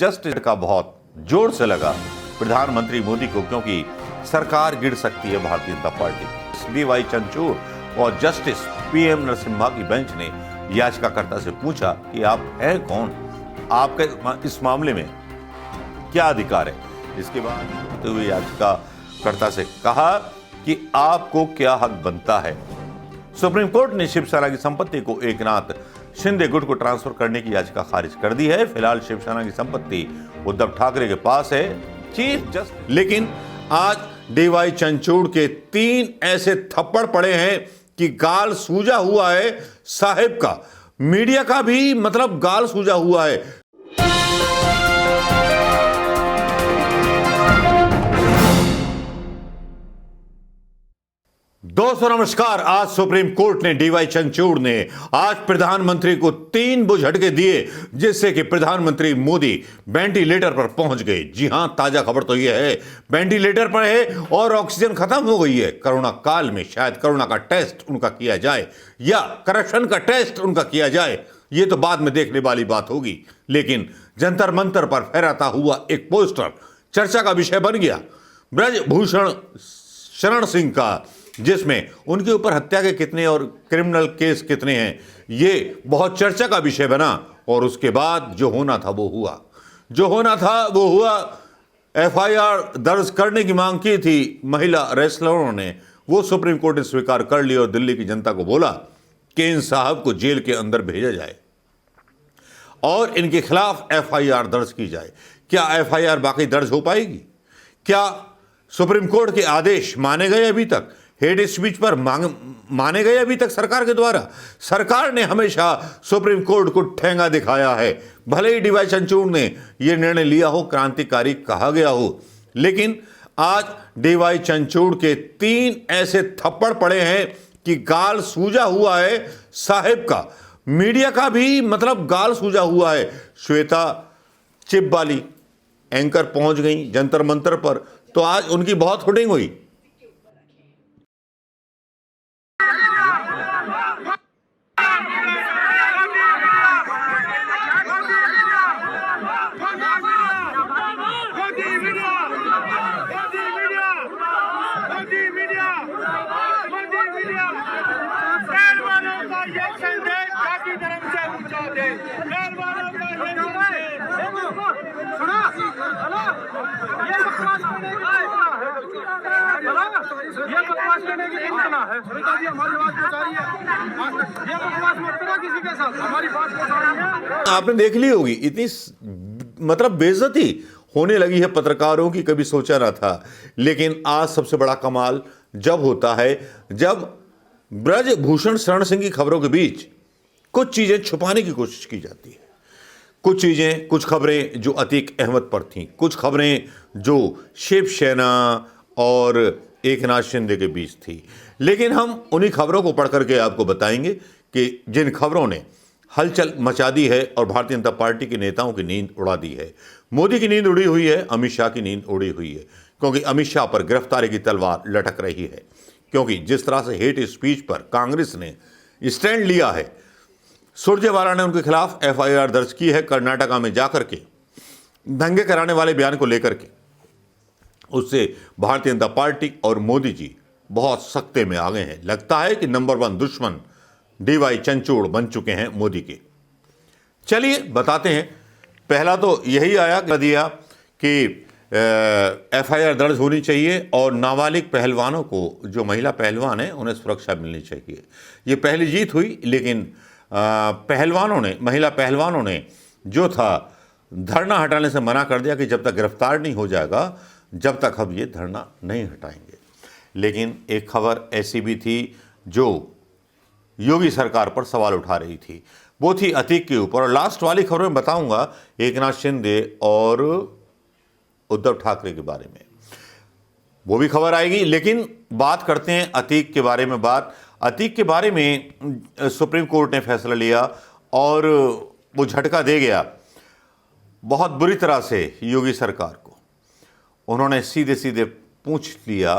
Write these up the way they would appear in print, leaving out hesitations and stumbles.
Justice का बहुत जोर से लगा प्रधानमंत्री मोदी को, क्योंकि सरकार गिर सकती है भारतीय जनता पार्टी की। डीवाई चंद्रचूड़ और जस्टिस पीएम नरसिम्हा की बेंच ने याचिकाकर्ता से पूछा कि आप हैं कौन, आपका इस मामले में क्या अधिकार है। इसके बाद होते हुए याचिकाकर्ता से कहा कि आपको क्या हक बनता है। सुप्रीम कोर्ट ने शिवसेना की संपत्ति को एकनाथ शिंदे गुट को ट्रांसफर करने की याचिका खारिज कर दी है। फिलहाल शिवसेना की संपत्ति उद्धव ठाकरे के पास है। चीफ जस्टिस लेकिन आज डीवाई चंद्रचूड़ के 3 ऐसे थप्पड़ पड़े हैं कि गाल सूजा हुआ है साहिब का, मीडिया का भी मतलब गाल सूजा हुआ है। दोस्तों नमस्कार। आज सुप्रीम कोर्ट ने डीवाई चंद्रचूड़ ने आज प्रधानमंत्री को 3 बुझटके दिए, जिससे कि प्रधानमंत्री मोदी वेंटिलेटर पर पहुंच गए। जी हां, ताजा खबर तो यह है वेंटिलेटर पर है और ऑक्सीजन खत्म हो गई है। कोरोना काल में शायद कोरोना का टेस्ट उनका किया जाए या करप्शन का टेस्ट उनका किया जाए, यह तो बाद में देखने वाली बात होगी। लेकिन जंतर मंतर पर फहराता हुआ एक पोस्टर चर्चा का विषय बन गया, ब्रजभूषण शरण सिंह का, जिसमें उनके ऊपर हत्या के कितने और क्रिमिनल केस कितने हैं, ये बहुत चर्चा का विषय बना। और उसके बाद जो होना था वो हुआ, जो होना था वो हुआ। एफआईआर दर्ज करने की मांग की थी महिला रेसलरों ने, वो सुप्रीम कोर्ट ने स्वीकार कर ली और दिल्ली की जनता को बोला कि इन साहब को जेल के अंदर भेजा जाए और इनके खिलाफ एफआईआर दर्ज की जाए। क्या एफआईआर बाकी दर्ज हो पाएगी? क्या सुप्रीम कोर्ट के आदेश माने गए अभी तक? हेट स्पीच पर माने गए अभी तक सरकार के द्वारा? सरकार ने हमेशा सुप्रीम कोर्ट को ठेंगा दिखाया है, भले ही डीवाई चंद्रचूड़ ने यह निर्णय लिया हो, क्रांतिकारी कहा गया हो, लेकिन आज डीवाई चंद्रचूड़ के 3 ऐसे थप्पड़ पड़े हैं कि गाल सूजा हुआ है साहिब का, मीडिया का भी मतलब गाल सूजा हुआ है। श्वेता चिप वाली एंकर पहुंच गई जंतर मंतर पर, तो आज उनकी बहुत हुटिंग हुई। आपने देख ली होगी इतनी मतलब बेइज्जती होने लगी है पत्रकारों की, कभी सोचा ना था। लेकिन आज सबसे बड़ा कमाल जब होता है जब ब्रजभूषण शरण सिंह की खबरों के बीच कुछ चीजें छुपाने की कोशिश की जाती है। कुछ चीजें, कुछ खबरें जो अतीक अहमद पर थीं, कुछ खबरें जो शिवसेना और एकनाथ शिंदे के बीच थी। लेकिन हम उन्हीं खबरों को पढ़ करके आपको बताएंगे कि जिन खबरों ने हलचल मचा दी है और भारतीय जनता पार्टी के नेताओं की नींद उड़ा दी है। मोदी की नींद उड़ी हुई है, अमित शाह की नींद उड़ी हुई है, क्योंकि अमित शाह पर गिरफ्तारी की तलवार लटक रही है। क्योंकि जिस तरह से हेट स्पीच पर कांग्रेस ने स्टैंड लिया है, सुरजेवाला ने उनके खिलाफ एफआईआर दर्ज की है कर्नाटका में जाकर के दंगे कराने वाले बयान को लेकर के। उससे भारतीय जनता पार्टी और मोदी जी बहुत सख्ते में आ गए हैं। लगता है कि नंबर 1 दुश्मन डीवाई चंद्रचूड़ बन चुके हैं मोदी के। चलिए बताते हैं। पहला तो यही आया दिया कि एफआईआर दर्ज होनी चाहिए और नाबालिग पहलवानों को, जो महिला पहलवान हैं, उन्हें सुरक्षा मिलनी चाहिए। ये पहली जीत हुई, लेकिन महिला पहलवानों ने जो था धरना हटाने से मना कर दिया कि जब तक गिरफ्तार नहीं हो जाएगा जब तक हम ये धरना नहीं हटाएंगे। लेकिन एक खबर ऐसी भी थी जो योगी सरकार पर सवाल उठा रही थी, वो थी अतीक के ऊपर। और लास्ट वाली खबर में बताऊंगा एकनाथ शिंदे और उद्धव ठाकरे के बारे में, वो भी खबर आएगी। लेकिन बात करते हैं अतीक के बारे में। अतीक के बारे में सुप्रीम कोर्ट ने फैसला लिया और वो झटका दे गया बहुत बुरी तरह से योगी सरकार को। उन्होंने सीधे सीधे पूछ लिया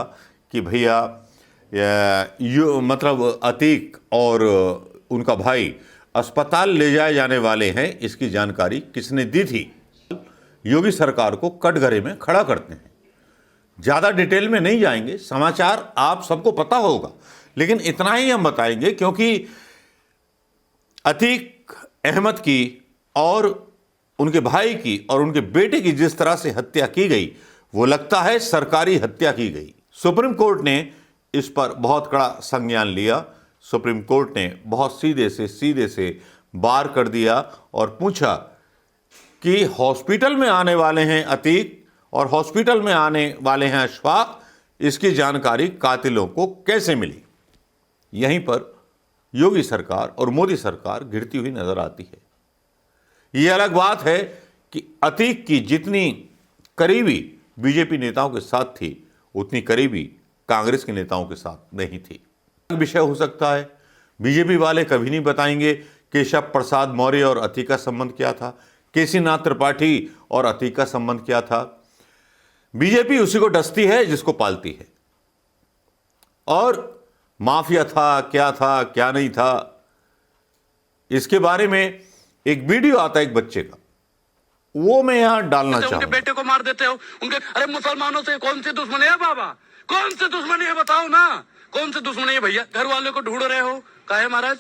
कि भैया मतलब अतीक और उनका भाई अस्पताल ले जाए जाने वाले हैं, इसकी जानकारी किसने दी थी? योगी सरकार को कटघरे में खड़ा करते हैं। ज़्यादा डिटेल में नहीं जाएंगे, समाचार आप सबको पता होगा, लेकिन इतना ही हम बताएंगे क्योंकि अतीक अहमद की और उनके भाई की और उनके बेटे की जिस तरह से हत्या की गई, वो लगता है सरकारी हत्या की गई। सुप्रीम कोर्ट ने इस पर बहुत कड़ा संज्ञान लिया। सुप्रीम कोर्ट ने बहुत सीधे से बार कर दिया और पूछा कि हॉस्पिटल में आने वाले हैं अतीक और हॉस्पिटल में आने वाले हैं अशफाक, इसकी जानकारी कातिलों को कैसे मिली। यहीं पर योगी सरकार और मोदी सरकार गिरती हुई नजर आती है। यह अलग बात है कि अतीक की जितनी करीबी बीजेपी नेताओं के साथ थी, उतनी करीबी कांग्रेस के नेताओं के साथ नहीं थी। विषय हो सकता है, बीजेपी वाले कभी नहीं बताएंगे केशव प्रसाद मौर्य और अतीक का संबंध क्या था, केसीनाथ त्रिपाठी और अतीक का संबंध क्या था। बीजेपी उसी को डसती है जिसको पालती है, और माफिया था क्या नहीं था, इसके बारे में एक वीडियो आता है एक बच्चे का, वो मैं यहां डालना चाहूंगा। उनके बेटे को मार देते हो, उनके अरे मुसलमानों से कौन सी दुश्मनी है बाबा, कौन सी दुश्मनी है बताओ ना, कौन सी दुश्मनी है भैया। घर वाले को ढूंढ रहे हो, काहे महाराज?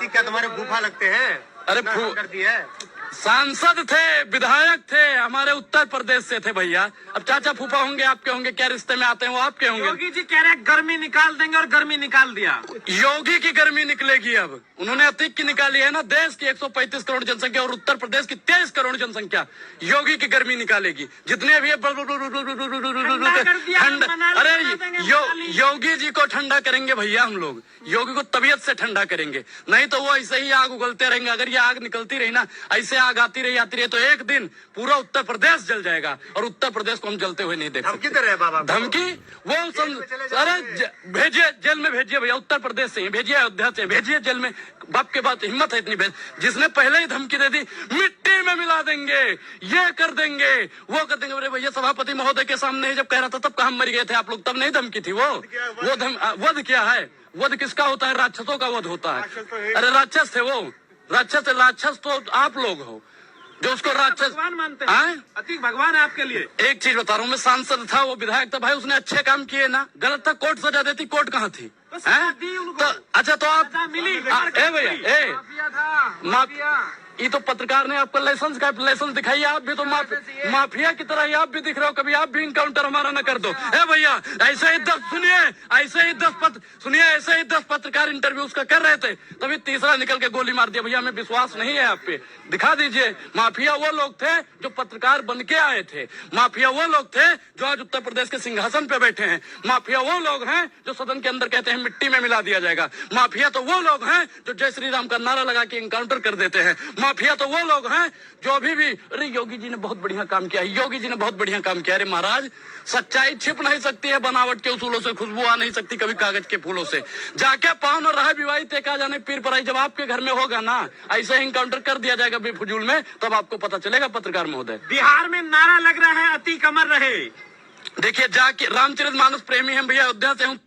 क्या तुम्हारे फूफा लगते हैं? अरे करती है, सांसद थे, विधायक थे, हमारे उत्तर प्रदेश से थे भैया। अब चाचा फूफा होंगे, आपके होंगे, क्या रिश्ते में आते हैं वो आपके होंगे। योगी जी कह रहे हैं गर्मी निकाल देंगे, और गर्मी निकाल दिया। योगी की गर्मी निकलेगी अब, उन्होंने अतीक की निकाली है ना। देश की 135 करोड़ जनसंख्या और उत्तर प्रदेश की 23 करोड़ जनसंख्या, योगी की गर्मी निकालेगी। जितने भी अरे योगी जी को ठंडा करेंगे भैया हम लोग, योगी को तबीयत से ठंडा करेंगे, नहीं तो वो ऐसे ही आग उगलते रहेंगे। अगर ये आग निकलती रही ना, ऐसे आग आती रही तो एक दिन पूरा उत्तर प्रदेश जल जाएगा, और उत्तर प्रदेश को हम जलते हुए नहीं देख सकते। धमकी दे रहे हैं बाबा, धमकी वो अरे भेजिए, जेल में भेजिए भैया, उत्तर प्रदेश से भेजिए, अयोध्या से भेजिए जेल में। बाप के बाद हिम्मत है इतनी, जिसने पहले ही धमकी दे दी मिट्टी में मिला देंगे, ये कर देंगे, वो कर देंगे। अरे भैया सभापति महोदय के सामने जब कह रहा था तब कहाँ मर गए थे आप लोग, तब नहीं धमकी थी वो वध क्या है? वध किसका होता है? राक्षसों का वध होता है। अरे राक्षस थे वो, राक्षस तो आप लोग हो जो उसको राक्षस भगवान मानते हैं। अतीक भगवान है आपके लिए। एक चीज बता रहा हूँ, मैं सांसद था, वो विधायक था भाई, उसने अच्छे काम किए ना। गलत था, कोर्ट सजा देती, कोर्ट कहाँ थी? तो अच्छा तो आप मिली भैया ये तो पत्रकार ने आपका लाइसेंस दिखाई, आप भी तो माफिया की तरह ही आप भी दिख रहे हो। कभी आप भी इनकाउंटर हमारा न कर दो। है भैया ऐसे ही 10 पत्रकार इंटरव्यूज का कर रहे थे, तभी तीसरा निकल के गोली मार दिया। भैया हमें विश्वास नहीं है आप पे, दिखा दीजिए। माफिया वो लोग थे जो पत्रकार बन के आए थे, माफिया वो लोग थे जो आज उत्तर प्रदेश के सिंहासन पे बैठे हैं, माफिया वो लोग हैं जो सदन के अंदर कहते हैं मिट्टी में मिला दिया जाएगा, माफिया तो वो लोग हैं जो जय श्री राम का नारा लगा के इनकाउंटर कर देते हैं, माफिया तो वो लोग हैं जो अभी भी अरे योगी जी ने बहुत बढ़िया काम किया, योगी जी ने बहुत बढ़िया काम किया। अरे महाराज सच्चाई छिप नहीं सकती है बनावट के उसूलों से, खुशबू आ नहीं सकती कभी कागज के फूलों से। जाके पावन और रहा विवाहित एक आ जाने पीर पर आई, जब आपके घर में होगा ना ऐसे ही इनकाउंटर कर दिया जाएगा बेफजूल में, तब आपको पता चलेगा पत्रकार महोदय। बिहार में नारा लग रहा है अतीक अमर रहे। देखिए जाके रामचरितमानस प्रेमी हम भैया, अयोध्या से हूँ।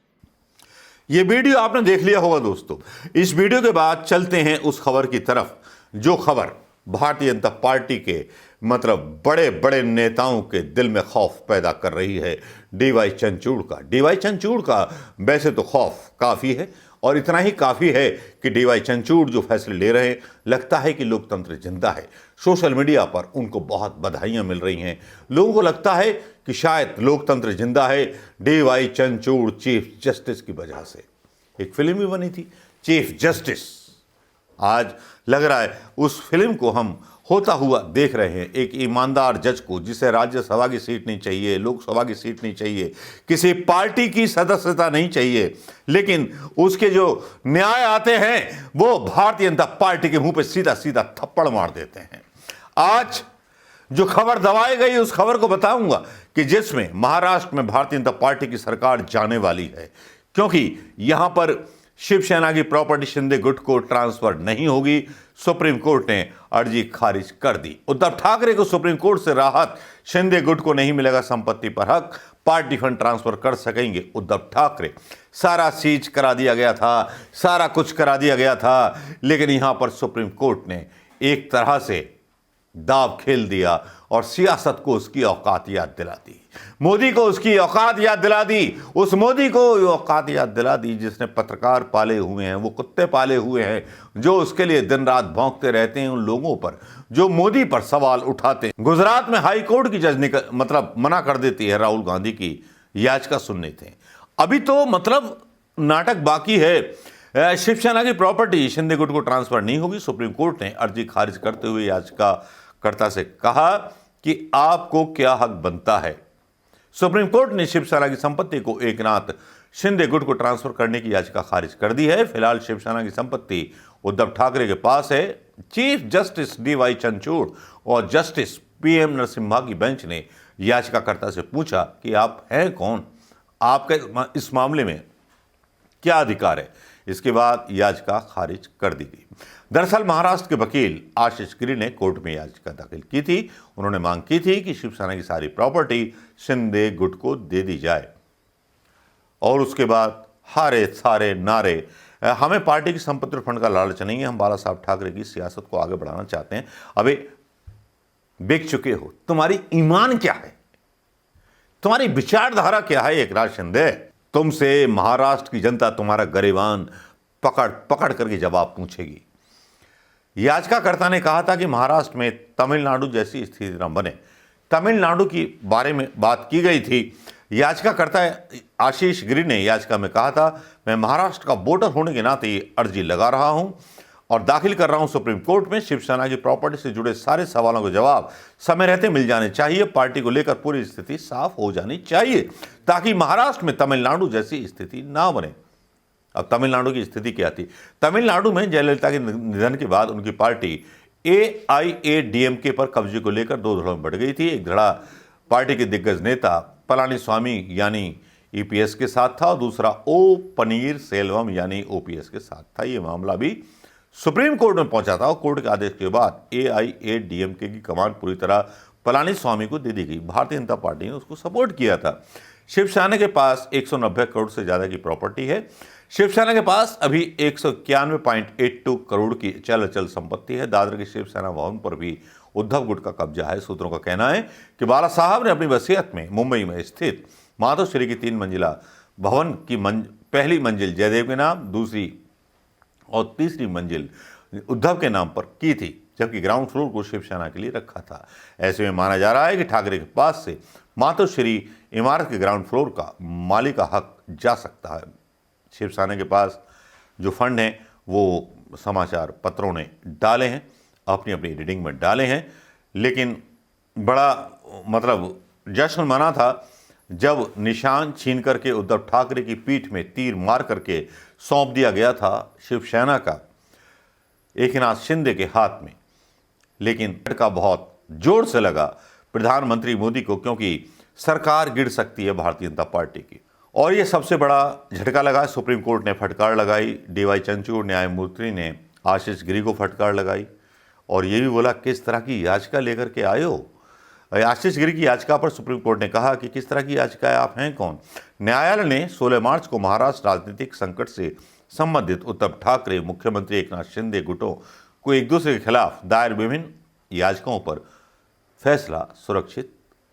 ये वीडियो आपने देख लिया होगा दोस्तों। इस वीडियो के बाद चलते हैं उस खबर की तरफ, जो खबर भारतीय जनता पार्टी के मतलब बड़े बड़े नेताओं के दिल में खौफ पैदा कर रही है। डीवाई चंद्रचूड़ का, डीवाई चंद्रचूड़ का वैसे तो खौफ काफ़ी है, और इतना ही काफ़ी है कि डीवाई चंद्रचूड़ जो फैसले ले रहे हैं, लगता है कि लोकतंत्र जिंदा है। सोशल मीडिया पर उनको बहुत बधाइयाँ मिल रही हैं। लोगों को लगता है कि शायद लोकतंत्र जिंदा है डीवाई चंद्रचूड़ चीफ जस्टिस की वजह से। एक फिल्म भी बनी थी चीफ जस्टिस, आज लग रहा है उस फिल्म को हम होता हुआ देख रहे हैं। एक ईमानदार जज को, जिसे राज्यसभा की सीट नहीं चाहिए, लोकसभा की सीट नहीं चाहिए, किसी पार्टी की सदस्यता नहीं चाहिए, लेकिन उसके जो न्याय आते हैं वो भारतीय जनता पार्टी के मुंह पे सीधा सीधा थप्पड़ मार देते हैं। आज जो खबर दबाई गई उस खबर को बताऊंगा कि जिसमें महाराष्ट्र में भारतीय जनता पार्टी की सरकार जाने वाली है, क्योंकि यहां पर शिवसेना की प्रॉपर्टी शिंदे गुट को ट्रांसफर नहीं होगी। सुप्रीम कोर्ट ने अर्जी खारिज कर दी। उद्धव ठाकरे को सुप्रीम कोर्ट से राहत, शिंदे गुट को नहीं मिलेगा संपत्ति पर हक, पार्टी फंड ट्रांसफर कर सकेंगे उद्धव ठाकरे। सारा सीज करा दिया गया था, सारा कुछ करा दिया गया था, लेकिन यहां पर सुप्रीम कोर्ट ने एक तरह से दाव खेल दिया और सियासत को उसकी औकात याद दिला दी। मोदी को उसकी औकात याद दिला दी, उस मोदी को औकात याद दिला दी जिसने पत्रकार पाले हुए हैं, वो कुत्ते पाले हुए हैं जो उसके लिए दिन रात भौंकते रहते हैं, उन लोगों पर जो मोदी पर सवाल उठाते हैं। गुजरात में हाई कोर्ट की जज मना कर देती है राहुल गांधी की याचिका सुनने थे। अभी तो नाटक बाकी है। शिवसेना की प्रॉपर्टी शिंदे गुट को ट्रांसफर नहीं होगी। सुप्रीम कोर्ट ने अर्जी खारिज करते हुए याचिकाकर्ता से कहा कि आपको क्या हक बनता है। सुप्रीम कोर्ट ने शिवसेना की संपत्ति को एकनाथ शिंदे गुट को ट्रांसफर करने की याचिका खारिज कर दी है। फिलहाल शिवसेना की संपत्ति उद्धव ठाकरे के पास है। चीफ जस्टिस DY चंद्रचूड़ और जस्टिस PM नरसिम्हा की बेंच ने याचिकाकर्ता से पूछा कि आप हैं कौन, आपका इस मामले में क्या अधिकार है। इसके बाद याचिका खारिज कर दी गई। दरअसल महाराष्ट्र के वकील आशीष गिरी ने कोर्ट में याचिका दाखिल की थी। उन्होंने मांग की थी कि शिवसेना की सारी प्रॉपर्टी शिंदे गुट को दे दी जाए। और उसके बाद हारे सारे नारे, हमें पार्टी की संपत्ति और फंड का लालच नहीं है, हम बाला साहब ठाकरे की सियासत को आगे बढ़ाना चाहते हैं। अबे बिक चुके हो, तुम्हारी ईमान क्या है, तुम्हारी विचारधारा क्या है एकनाथ शिंदे। तुमसे महाराष्ट्र की जनता तुम्हारा गरेबान पकड़ पकड़ करके जवाब पूछेगी। याचिकाकर्ता ने कहा था कि महाराष्ट्र में तमिलनाडु जैसी स्थिति न बने। तमिलनाडु की बारे में बात की गई थी। याचिकाकर्ता आशीष गिरी ने याचिका में कहा था, मैं महाराष्ट्र का वोटर होने के नाते अर्जी लगा रहा हूं और दाखिल कर रहा हूं सुप्रीम कोर्ट में। शिवसेना की प्रॉपर्टी से जुड़े सारे सवालों के जवाब समय रहते मिल जाने चाहिए। पार्टी को लेकर पूरी स्थिति साफ हो जानी चाहिए ताकि महाराष्ट्र में तमिलनाडु जैसी स्थिति ना बने। अब तमिलनाडु की स्थिति क्या थी? तमिलनाडु में जयललिता के निधन के बाद उनकी पार्टी AIADMK पर कब्जे को लेकर दो धड़ों में बढ़ गई थी। एक धड़ा पार्टी के दिग्गज नेता पलानीस्वामी यानी EPS के साथ था और दूसरा O पनीर सेल्वम यानी OPS के साथ था। ये मामला भी सुप्रीम कोर्ट में पहुंचा था और कोर्ट के आदेश के बाद AIADMK की कमान पूरी तरह पलानीस्वामी को दे दी गई। भारतीय जनता पार्टी ने उसको सपोर्ट किया था। शिवसेना के पास 190 करोड़ से ज्यादा की प्रॉपर्टी है। शिवसेना के पास अभी 191.82 करोड़ की चल अचल संपत्ति है। दादर के शिवसेना भवन पर भी उद्धव गुट का कब्जा है। सूत्रों का कहना है कि बाला साहब ने अपनी वसीयत में मुंबई में स्थित मातोश्री की 3 मंजिला भवन की पहली मंजिल जयदेव के नाम, दूसरी और तीसरी मंजिल उद्धव के नाम पर की थी, जबकि ग्राउंड फ्लोर को शिवसेना के लिए रखा था। ऐसे में माना जा रहा है कि ठाकरे के पास से मातोश्री इमारत के ग्राउंड फ्लोर का मालिक का हक जा सकता है। शिवसेना के पास जो फंड हैं वो समाचार पत्रों ने डाले हैं, अपनी अपनी रीडिंग में डाले हैं, लेकिन बड़ा जश्न मना था जब निशान छीन करके उद्धव ठाकरे की पीठ में तीर मार करके सौंप दिया गया था शिवसेना का एकनाथ शिंदे के हाथ में। लेकिन झटका बहुत जोर से लगा प्रधानमंत्री मोदी को, क्योंकि सरकार गिर सकती है भारतीय जनता पार्टी की। और ये सबसे बड़ा झटका लगा। सुप्रीम कोर्ट ने फटकार लगाई। DY चंद्रचूड़ न्यायमूर्ति ने आशीष गिरी को फटकार लगाई और ये भी बोला किस तरह की याचिका लेकर के आए हो। आशीष गिरी की याचिका पर सुप्रीम कोर्ट ने कहा कि किस तरह की याचिका है, आप हैं कौन। न्यायालय ने 16 मार्च को महाराष्ट्र राजनीतिक संकट से संबंधित उद्धव ठाकरे, मुख्यमंत्री एकनाथ शिंदे गुटों को एक दूसरे के खिलाफ दायर विभिन्न याचिकाओं पर फैसला सुरक्षित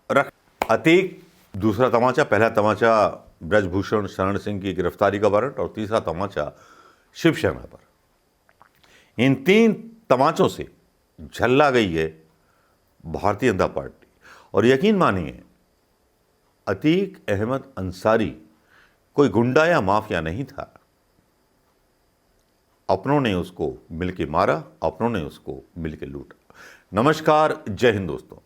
रख। अतीक दूसरा तमाचा, पहला तमाचा ब्रजभूषण शरण सिंह की गिरफ्तारी का वारंट और तीसरा तमाचा शिवसेना पर। इन 3 तमाचों से झल्ला गई है भारतीय जनता पार्टी। और यकीन मानिए, अतीक अहमद अंसारी कोई गुंडा या माफिया नहीं था। अपनों ने उसको मिलके मारा, अपनों ने उसको मिलके लूटा। नमस्कार, जय हिंद दोस्तों।